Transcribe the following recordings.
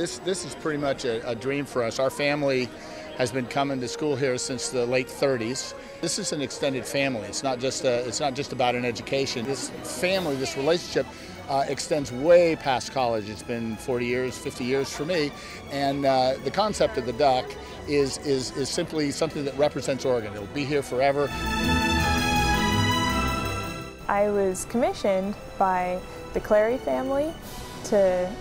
This is pretty much a dream for us. Our family has been coming to school here since the late 30s. This is an extended family. It's not just about an education. This family, this relationship extends way past college. It's been 40 years, 50 years for me, and the concept of the duck is simply something that represents Oregon. It'll be here forever. I was commissioned by the Clarey family to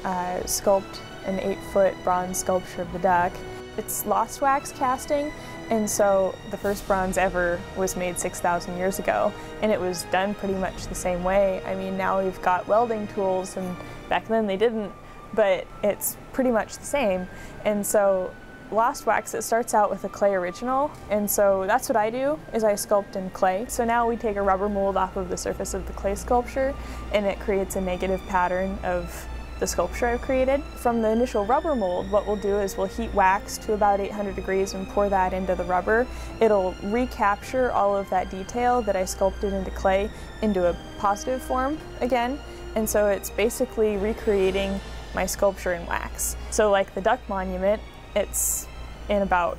sculpt an 8-foot bronze sculpture of the duck. It's lost wax casting, and so the first bronze ever was made 6,000 years ago, and it was done pretty much the same way. I mean, now we've got welding tools, and back then they didn't, but it's pretty much the same. And so lost wax, it starts out with a clay original, and so that's what I do, is I sculpt in clay. So now we take a rubber mold off of the surface of the clay sculpture, and it creates a negative pattern of the sculpture I've created. From the initial rubber mold, what we'll do is we'll heat wax to about 800 degrees and pour that into the rubber. It'll recapture all of that detail that I sculpted into clay into a positive form again, and so it's basically recreating my sculpture in wax. So like the duck monument, it's in about,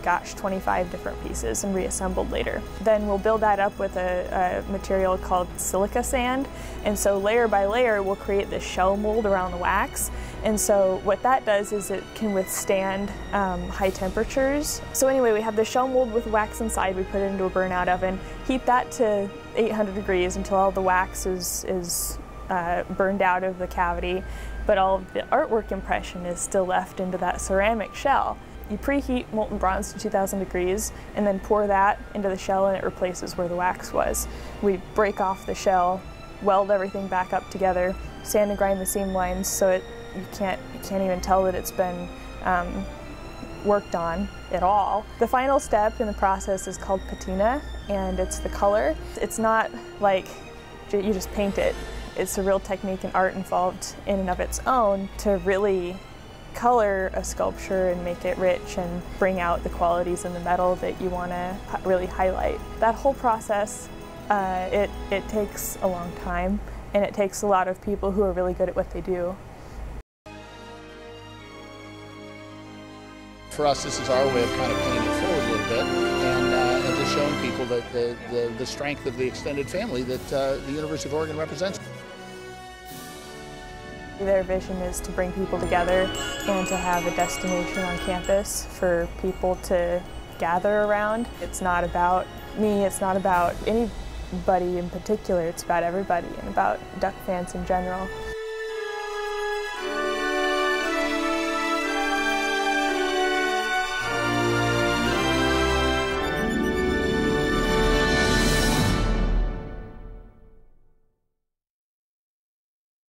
25 different pieces and reassembled later. Then we'll build that up with a material called silica sand, and so layer by layer we'll create this shell mold around the wax. And so what that does is it can withstand high temperatures. So anyway, we have the shell mold with wax inside. We put it into a burnout oven, heat that to 800 degrees until all the wax is burned out of the cavity, but all of the artwork impression is still left into that ceramic shell. You preheat molten bronze to 2,000 degrees and then pour that into the shell, and it replaces where the wax was. We break off the shell, weld everything back up together, sand and grind the seam lines so you can't even tell that it's been worked on at all. The final step in the process is called patina, and it's the color. It's not like you just paint it. It's a real technique and art involved in and of its own to really color a sculpture and make it rich and bring out the qualities in the metal that you want to really highlight. That whole process, it takes a long time, and it takes a lot of people who are really good at what they do. For us, this is our way of kind of paying it forward a little bit, and just showing people that the strength of the extended family that the University of Oregon represents. Their vision is to bring people together and to have a destination on campus for people to gather around. It's not about me, it's not about anybody in particular, it's about everybody and about duck fans in general.